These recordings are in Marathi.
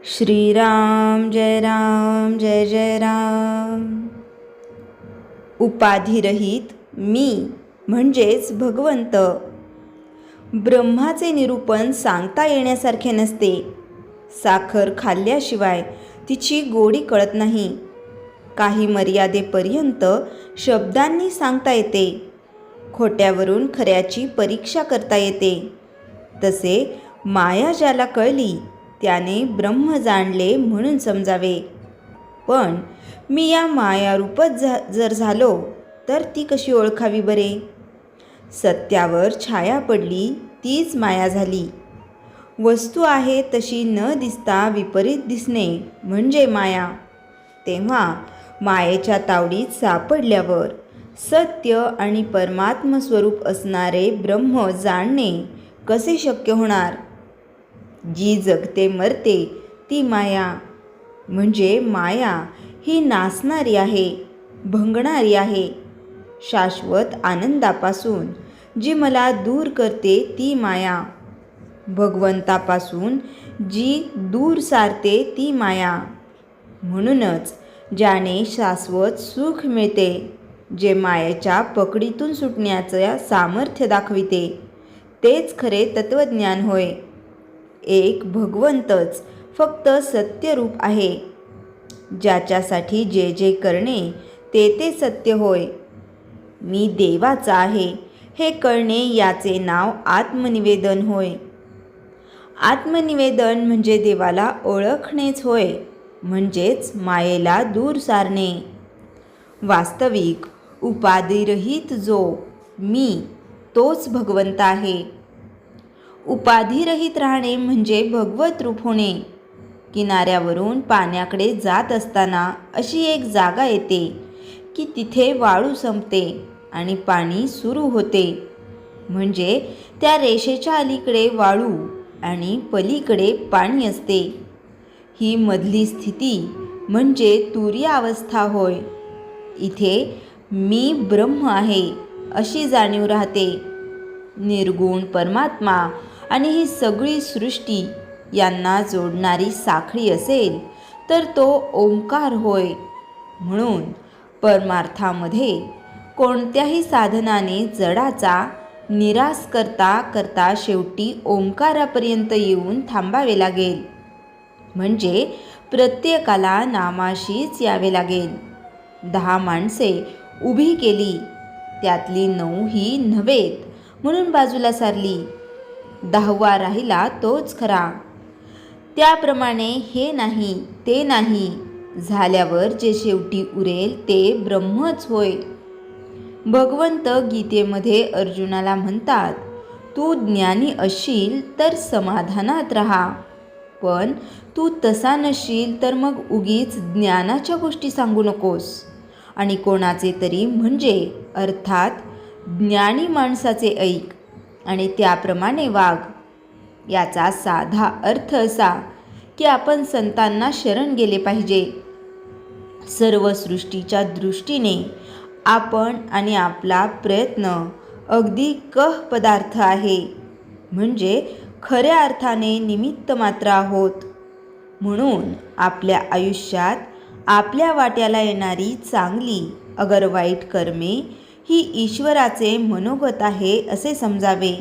श्रीराम जय राम जय जय राम। उपाधिरहित मी म्हणजेच भगवंत। ब्रह्माचे निरूपण सांगता येण्यासारखे नसते। साखर खाल्ल्याशिवाय तिची गोडी कळत नाही। काही मर्यादेपर्यंत शब्दांनी सांगता येते, खोट्यावरून खऱ्याची परीक्षा करता येते। तसे माया ज्याला कळली त्याने ब्रह्म जाणले म्हणून समजावे। पण मी या मायारूपच जर झालो तर ती कशी ओळखावी बरे? सत्यावर छाया पडली तीच माया झाली। वस्तू आहे तशी न दिसता विपरीत दिसणे म्हणजे माया। तेव्हा मायेच्या तावडीत सापडल्यावर सत्य आणि परमात्म स्वरूप असणारे ब्रह्म जाणणे कसे शक्य होणार? जी जगते मरते ती माया, म्हणजे माया ही नासणारी आहे, भंगणारी आहे। शाश्वत आनंदापासून जी मला दूर करते ती माया, भगवंतापासून जी दूर सारते ती माया। म्हणूनच ज्याने शाश्वत सुख मिळते, जे मायेच्या पकडीतून सुटण्याचे सामर्थ्य दाखविते, तेच खरे तत्वज्ञान होय। एक भगवंतच फक्त सत्यरूप आहे, ज्याच्यासाठी जे जे करणे ते ते सत्य होय। मी देवाचा आहे हे कळणे याचे नाव आत्मनिवेदन होय। आत्मनिवेदन म्हणजे देवाला ओळखणेच होय, म्हणजेच मायेला दूर सारणे। वास्तविक उपाधिरहित जो मी तोच भगवंत आहे। उपाधिरहित राहणे म्हणजे भगवत रूप होणे। किनाऱ्यावरून पाण्याकडे जात असताना अशी एक जागा येते की तिथे वाळू संपते आणि पाणी सुरू होते, म्हणजे त्या रेषेच्या अलीकडे वाळू आणि पलीकडे पाणी असते। ही मधली स्थिती म्हणजे तुरीय अवस्था होय। इथे मी ब्रह्म आहे अशी जाणीव राहते। निर्गुण परमात्मा आणि ही सगळी सृष्टी यांना जोडणारी साखळी असेल तर तो ओंकार होय। म्हणून परमार्थामध्ये कोणत्याही साधनाने जडाचा निराश करता करता शेवटी ओंकारापर्यंत येऊन थांबावे लागेल, म्हणजे प्रत्येकाला नामाशीच यावे लागेल। 10 माणसे उभी केली, त्यातली 9 ही नव्हेत म्हणून बाजूला सारली, 10वा राहिला तोच खरा। त्याप्रमाणे हे नाही ते नाही झाल्यावर जे शेवटी उरेल ते ब्रह्मच होय। भगवंत गीतेमध्ये अर्जुनाला म्हणतात, तू ज्ञानी असशील तर समाधानात राहा, पण तू तसा नसशील तर मग उगीच ज्ञानाच्या गोष्टी सांगू नकोस आणि कोणाचे तरी म्हणजे अर्थात ज्ञानी माणसाचे ऐक आणि त्याप्रमाणे वाग। याचा साधा अर्थ असा की आपण संतांना शरण गेले पाहिजे। सर्व सृष्टीच्या दृष्टीने आपण आणि आपला प्रयत्न अगदी कह पदार्थ आहे, म्हणजे खऱ्या अर्थाने निमित्त मात्र आहोत। म्हणून आपल्या आयुष्यात आपल्या वाट्याला येणारी चांगली अगर वाईट कर्मे ही ईश्वराचे मनोगत आहे असे समजावे।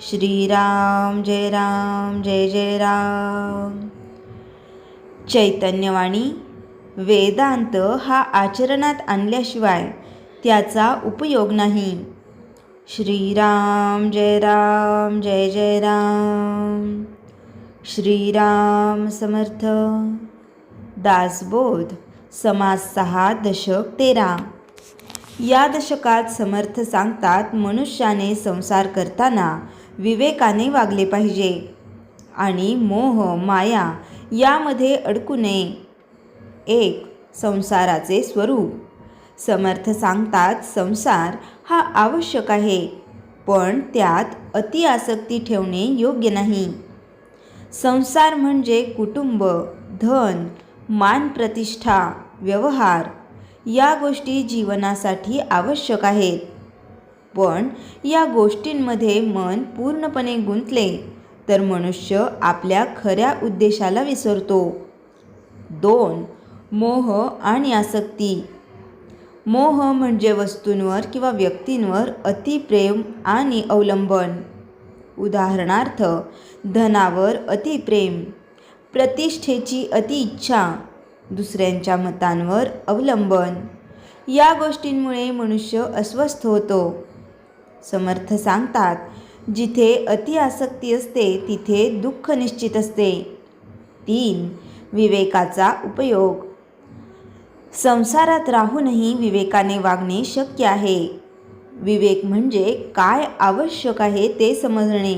श्रीराम जय राम जय जय राम। चैतन्यवाणी वेदांत हा आचरणात आणल्याशिवाय त्याचा उपयोग नाही। श्रीराम जय राम जय जय राम। श्रीराम समर्थ। दासबोध समास 6 दशक 13। या दशकात समर्थ सांगतात, मनुष्याने संसार करताना विवेकाने वागले पाहिजे आणि मोह माया यामध्ये अडकू नये। 1. संसाराचे स्वरूप। समर्थ सांगतात, संसार हा आवश्यक आहे, पण त्यात अति आसक्ती ठेवणे योग्य नाही। संसार म्हणजे कुटुंब, धन, मान प्रतिष्ठा, व्यवहार या गोष्टी जीवनासाठी आवश्यक आहेत, पण या गोष्टींमध्ये मन पूर्णपणे गुंतले तर मनुष्य आपल्या खऱ्या उद्देशाला विसरतो. 2. मोह आणि आसक्ती. मोह म्हणजे वस्तूंवर किंवा व्यक्तींवर अतिप्रेम आणि अवलंबन. उदाहरणार्थ, धनावर अतिप्रेम, प्रतिष्ठेची अतिइच्छा, दुसऱ्यांच्या मतांवर अवलंबन. या गोष्टींमुळे मनुष्य अस्वस्थ होतो. समर्थ सांगतात, जिथे अति आसक्ती असते तिथे दुःख निश्चित असते. 3. विवेकाचा उपयोग. संसारात राहूनही विवेकाने वागणे शक्य आहे. विवेक म्हणजे काय आवश्यक आहे ते समजणे,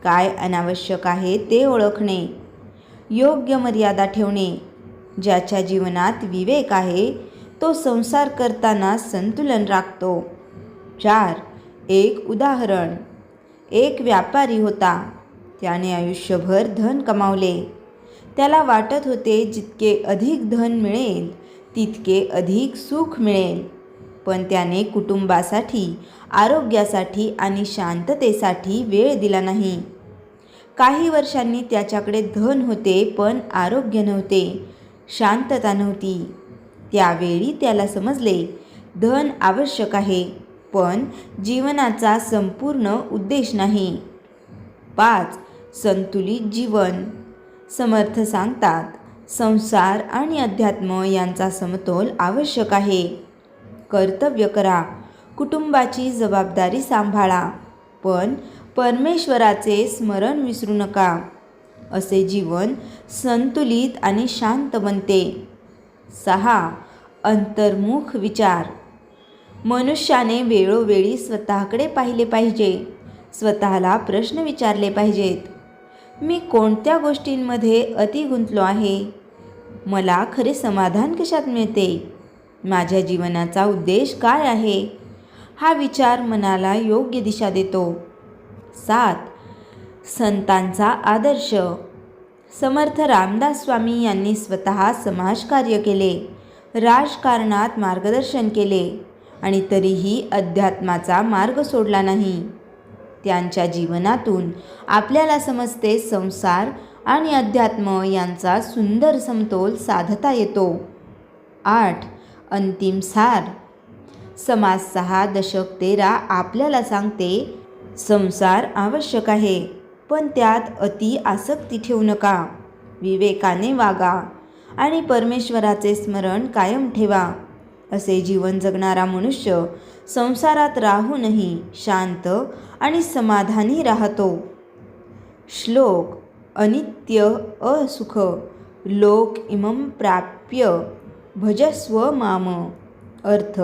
काय अनावश्यक आहे ते ओळखणे, योग्य मर्यादा ठेवणे. ज्याच्या जीवनात विवेक आहे तो संसार करताना संतुलन राखतो. 4. एक उदाहरण. एक व्यापारी होता. त्याने आयुष्यभर धन कमावले. त्याला वाटत होते जितके अधिक धन मिळेल तितके अधिक सुख मिळेल. पण त्याने कुटुंबासाठी, आरोग्यासाठी आणि शांततेसाठी वेळ दिला नाही. काही वर्षांनी त्याच्याकडे धन होते पण आरोग्य नव्हते, शांतता नव्हती. त्यावेळी त्याला समजले, धन आवश्यक आहे पण जीवनाचा संपूर्ण उद्देश नाही. 5. संतुलित जीवन. समर्थ सांगतात, संसार आणि अध्यात्म यांचा समतोल आवश्यक आहे. कर्तव्य करा, कुटुंबाची जबाबदारी सांभाळा, पण परमेश्वराचे स्मरण विसरू नका. असे जीवन संतुलित आणि शांत बनते. 6. अंतर्मुख विचार. मनुष्याने वेळोवेळी स्वतःकडे पाहिले पाहिजे. स्वतःला प्रश्न विचारले पाहिजेत. मी कोणत्या गोष्टींमध्ये अति गुंतलो आहे? मला खरे समाधान कशात मिळते? माझ्या जीवनाचा उद्देश काय आहे? हा विचार मनाला योग्य दिशा देतो. 7. संतांचा आदर्श. समर्थ रामदास स्वामी यांनी स्वतः समाजकार्य केले, राजकारणात मार्गदर्शन केले आणि तरीही अध्यात्माचा मार्ग सोडला नाही. त्यांच्या जीवनातून आपल्याला समजते संसार आणि अध्यात्म यांचा सुंदर समतोल साधता येतो. 8. अंतिम सार. समाज 6 दशक 13 आपल्याला सांगते, संसार आवश्यक आहे पण त्यात अति आसक्ती ठेवू नका. विवेकाने वागा आणि परमेश्वराचे स्मरण कायम ठेवा. असे जीवन जगणारा मनुष्य संसारात राहूनही शांत आणि समाधानी राहतो. श्लोक. अनित्य असुख लोक इमं प्राप्य भजस्व माम. अर्थ,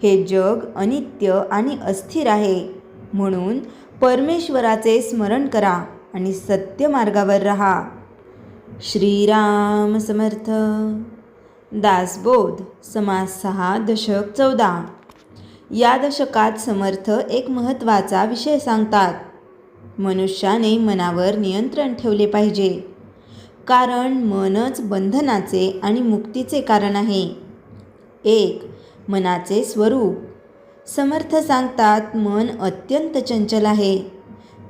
हे जग अनित्य आणि अस्थिर आहे, म्हणून परमेश्वराचे स्मरण करा आणि सत्य मार्गावर राहा. श्रीराम समर्थ. दासबोध. समाज 6 दशक 14. या दशकात समर्थ एक महत्त्वाचा विषय सांगतात. मनुष्याने मनावर नियंत्रण ठेवले पाहिजे, कारण मनच बंधनाचे आणि मुक्तीचे कारण आहे. 1. मनाचे स्वरूप. समर्थ सांगतात, मन अत्यंत चंचल आहे.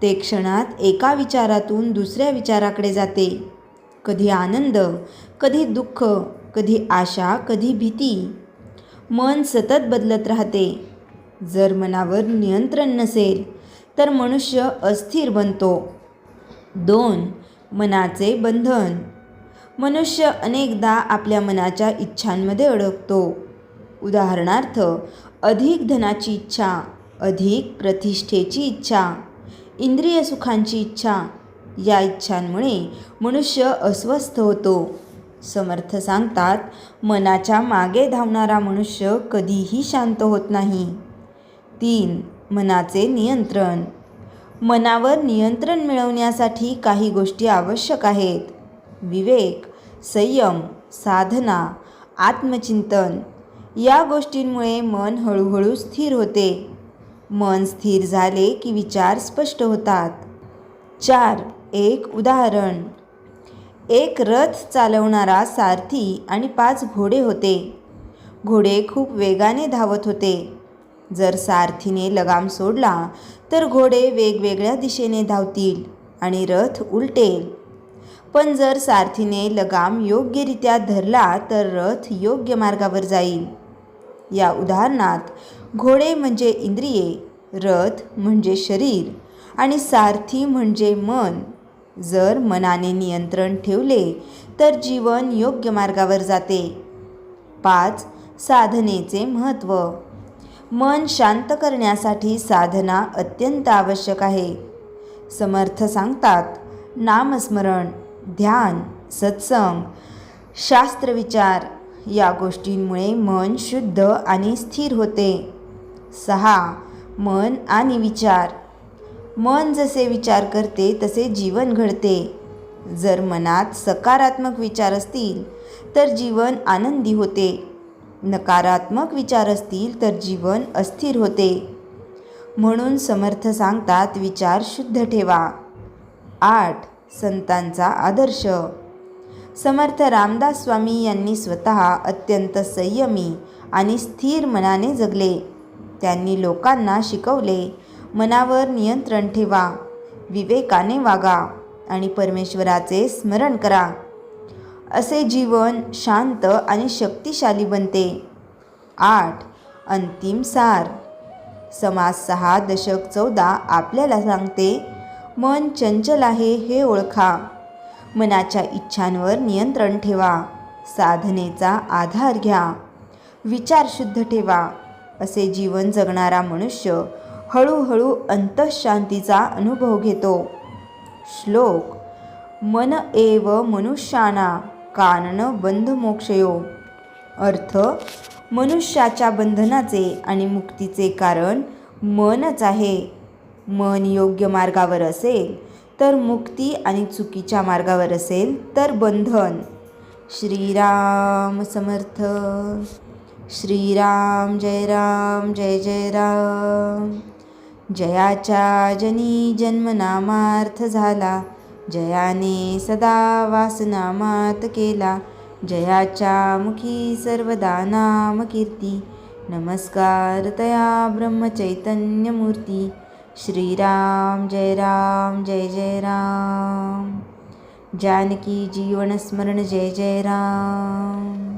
ते क्षणात एका विचारातून दुसऱ्या विचाराकडे जाते. कधी आनंद, कधी दुःख, कधी आशा, कधी भीती. मन सतत बदलत राहते. जर मनावर नियंत्रण नसेल तर मनुष्य अस्थिर बनतो. 2. मनाचे बंधन. मनुष्य अनेकदा आपल्या मनाच्या इच्छांमध्ये अडकतो. उदाहरणार्थ, अधिक धनाची इच्छा, अधिक प्रतिष्ठेची इच्छा, इंद्रिय सुखांची इच्छा. या इच्छांमुळे मनुष्य अस्वस्थ होतो. समर्थ सांगतात, मनाच्या मागे धावणारा मनुष्य कधीही शांत होत नाही. 3. मनाचे नियंत्रण. मनावर नियंत्रण मिळवण्यासाठी काही गोष्टी आवश्यक आहेत. विवेक, संयम, साधना, आत्मचिंतन. या गोष्टींमुळे मन हळूहळू स्थिर होते. मन स्थिर झाले की विचार स्पष्ट होतात. 4. एक उदाहरण. एक रथ चालवणारा सारथी आणि 5 घोडे होते. घोडे खूप वेगाने धावत होते. जर सारथीने लगाम सोडला तर घोडे वेगवेगळ्या दिशेने धावतील आणि रथ उलटेल. पण जर सारथीने लगाम योग्यरित्या धरला तर रथ योग्य मार्गावर जाईल. या उदाहरणात घोडे म्हणजे इंद्रिये, रथ म्हणजे शरीर आणि सारथी म्हणजे मन. जर मनाने नियंत्रण ठेवले तर जीवन योग्य मार्गावर जाते. 5. साधनेचे महत्त्व. मन शांत करण्यासाठी साधना अत्यंत आवश्यक आहे. समर्थ सांगतात, नामस्मरण, ध्यान, सत्संग, शास्त्रविचार या गोष्टींमुळे मन शुद्ध आणि स्थिर होते. 6. मन आणि विचार. मन जसे विचार करते तसे जीवन घडते. जर मनात सकारात्मक विचार असतील तर जीवन आनंदी होते. नकारात्मक विचार असतील तर जीवन अस्थिर होते. म्हणून समर्थ सांगतात, विचार शुद्ध ठेवा. 8. संतांचा आदर्श. समर्थ रामदास स्वामी यांनी स्वतः अत्यंत संयमी आणि स्थिर मनाने जगले. त्यांनी लोकांना शिकवले, मनावर नियंत्रण ठेवा, विवेकाने वागा आणि परमेश्वराचे स्मरण करा. असे जीवन शांत आणि शक्तिशाली बनते. 8. अंतिम सार. समाज 6 दशक 14 आपल्याला सांगते, मन चंचल आहे हे ओळखा. मनाच्या इच्छांवर नियंत्रण ठेवा. साधनेचा आधार घ्या. विचार शुद्ध ठेवा. असे जीवन जगणारा मनुष्य हळूहळू अंतःशांतीचा अनुभव घेतो. श्लोक. मन एव मनुष्याना कानन बंध मोक्षयो. अर्थ, मनुष्याच्या बंधनाचे आणि मुक्तीचे कारण मनच आहे. मन योग्य मार्गावर असेल तर मुक्ती आणि चुकीच्या मार्गावर असेल तर बंधन. श्रीराम समर्थ. श्रीराम जय राम जय जय राम. जयाच्या जनी जन्मनामार्थ झाला, जयाने सदा वासनामात केला. जयाच्या मुखी सर्वदा नाम कीर्ती, नमस्कार तया ब्रह्मचैतन्यमूर्ती. श्रीराम जय राम जय जय राम. जानकी जीवन स्मरण जय जय राम.